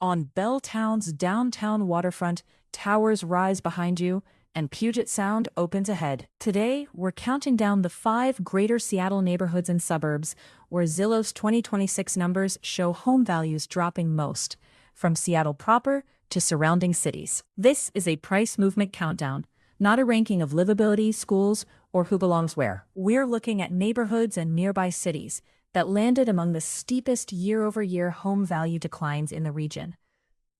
On Belltown's downtown waterfront, towers rise behind you, and Puget Sound opens ahead. Today, we're counting down the 5 greater Seattle neighborhoods and suburbs where Zillow's 2026 numbers show home values dropping most, from Seattle proper to surrounding cities. This is a price movement countdown, not a ranking of livability, schools, or who belongs where. We're looking at neighborhoods and nearby cities that landed among the steepest year-over-year home value declines in the region.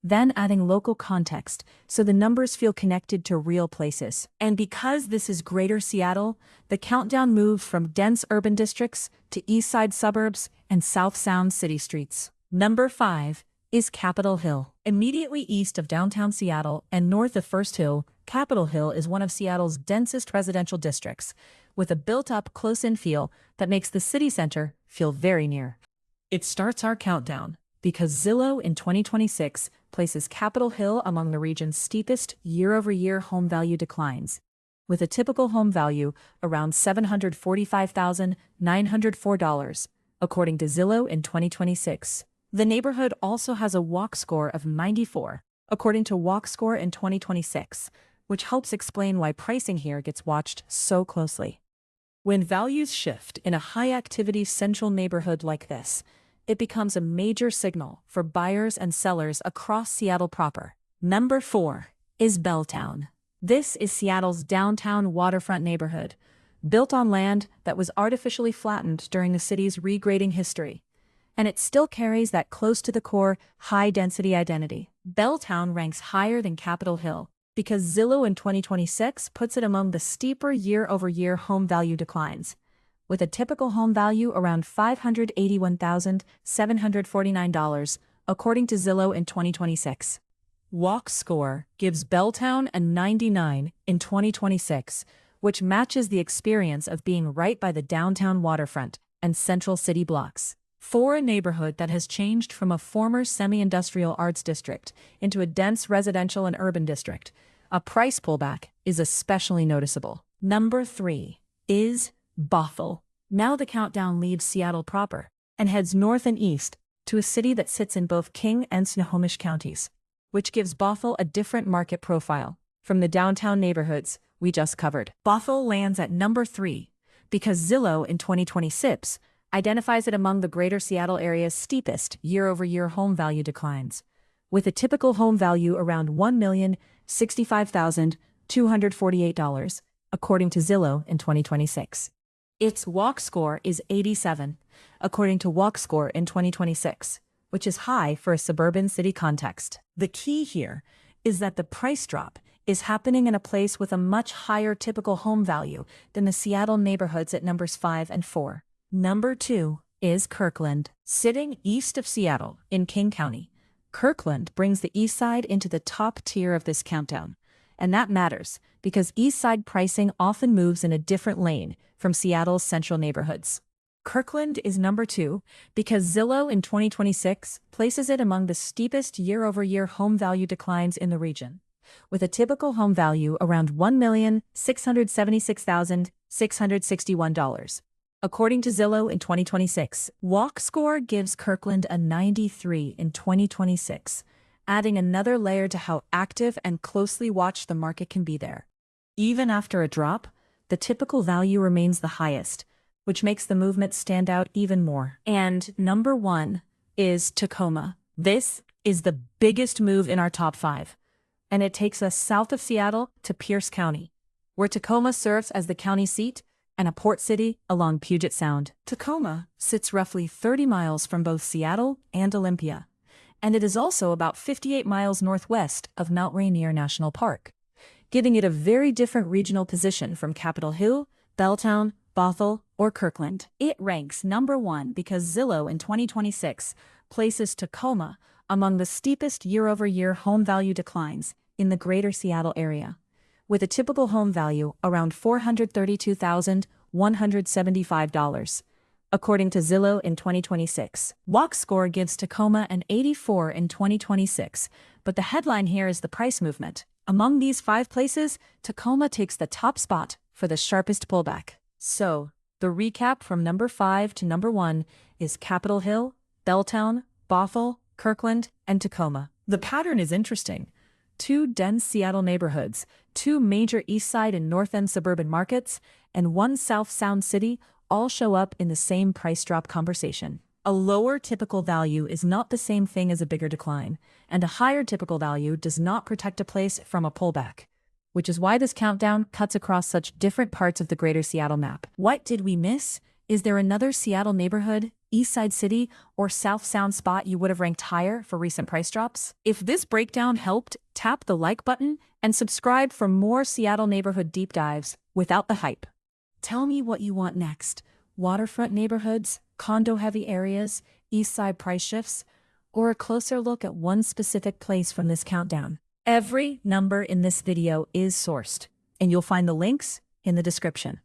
Then adding local context so the numbers feel connected to real places. And because this is Greater Seattle, the countdown moves from dense urban districts to east side suburbs and south sound city streets. Number 5 is Capitol Hill. Immediately east of downtown Seattle and north of First Hill, Capitol Hill is one of Seattle's densest residential districts, with a built-up close-in feel that makes the city center feel very near. It starts our countdown because Zillow in 2026 places Capitol Hill among the region's steepest year-over-year home value declines, with a typical home value around $745,904, according to Zillow in 2026. The neighborhood also has a walk score of 94, according to Walk Score in 2026, which helps explain why pricing here gets watched so closely. When values shift in a high-activity central neighborhood like this, it becomes a major signal for buyers and sellers across Seattle proper. Number 4 is Belltown. This is Seattle's downtown waterfront neighborhood, built on land that was artificially flattened during the city's regrading history. And it still carries that close-to-the-core, high-density identity. Belltown ranks higher than Capitol Hill because Zillow in 2026 puts it among the steeper year-over-year home value declines, with a typical home value around $581,749, according to Zillow in 2026. Walk Score gives Belltown a 99 in 2026, which matches the experience of being right by the downtown waterfront and central city blocks. For a neighborhood that has changed from a former semi-industrial arts district into a dense residential and urban district, a price pullback is especially noticeable. Number 3 is Bothell. Now the countdown leaves Seattle proper and heads north and east to a city that sits in both King and Snohomish counties, which gives Bothell a different market profile from the downtown neighborhoods we just covered. Bothell lands at number 3 because Zillow in 2026 identifies it among the greater Seattle area's steepest year-over-year home value declines, with a typical home value around $1,065,248, according to Zillow in 2026. Its Walk Score is 87, according to Walk Score in 2026, which is high for a suburban city context. The key here is that the price drop is happening in a place with a much higher typical home value than the Seattle neighborhoods at numbers 5 and 4. Number 2 is Kirkland. Sitting east of Seattle in King County, Kirkland brings the east side into the top tier of this countdown. And that matters because east side pricing often moves in a different lane from Seattle's central neighborhoods. Kirkland is number 2 because Zillow in 2026 places it among the steepest year-over-year home value declines in the region, with a typical home value around $1,676,661. According to Zillow in 2026, Walk Score gives Kirkland a 93 in 2026, adding another layer to how active and closely watched the market can be there. Even after a drop, the typical value remains the highest, which makes the movement stand out even more. And number 1 is Tacoma. This is the biggest move in our top 5, and it takes us south of Seattle to Pierce County, where Tacoma serves as the county seat and a port city along Puget Sound. Tacoma sits roughly 30 miles from both Seattle and Olympia, and it is also about 58 miles northwest of Mount Rainier National Park, giving it a very different regional position from Capitol Hill, Belltown, Bothell, or Kirkland. It ranks number 1 because Zillow in 2026 places Tacoma among the steepest year-over-year home value declines in the greater Seattle area, with a typical home value around $432,175, according to Zillow in 2026. Walk Score gives Tacoma an 84 in 2026, but the headline here is the price movement. Among these 5 places, Tacoma takes the top spot for the sharpest pullback. So, the recap from number 5 to number 1 is Capitol Hill, Belltown, Bothell, Kirkland, and Tacoma. The pattern is interesting. Two dense Seattle neighborhoods, two major East Side and North End suburban markets, and one South Sound city all show up in the same price drop conversation. A lower typical value is not the same thing as a bigger decline, and a higher typical value does not protect a place from a pullback, which is why this countdown cuts across such different parts of the greater Seattle map. What did we miss? Is there another Seattle neighborhood, East Side city, or South Sound spot you would have ranked higher for recent price drops? If this breakdown helped, tap the like button and subscribe for more Seattle neighborhood deep dives without the hype. Tell me what you want next. Waterfront neighborhoods, condo-heavy areas, East Side price shifts, or a closer look at one specific place from this countdown. Every number in this video is sourced, and you'll find the links in the description.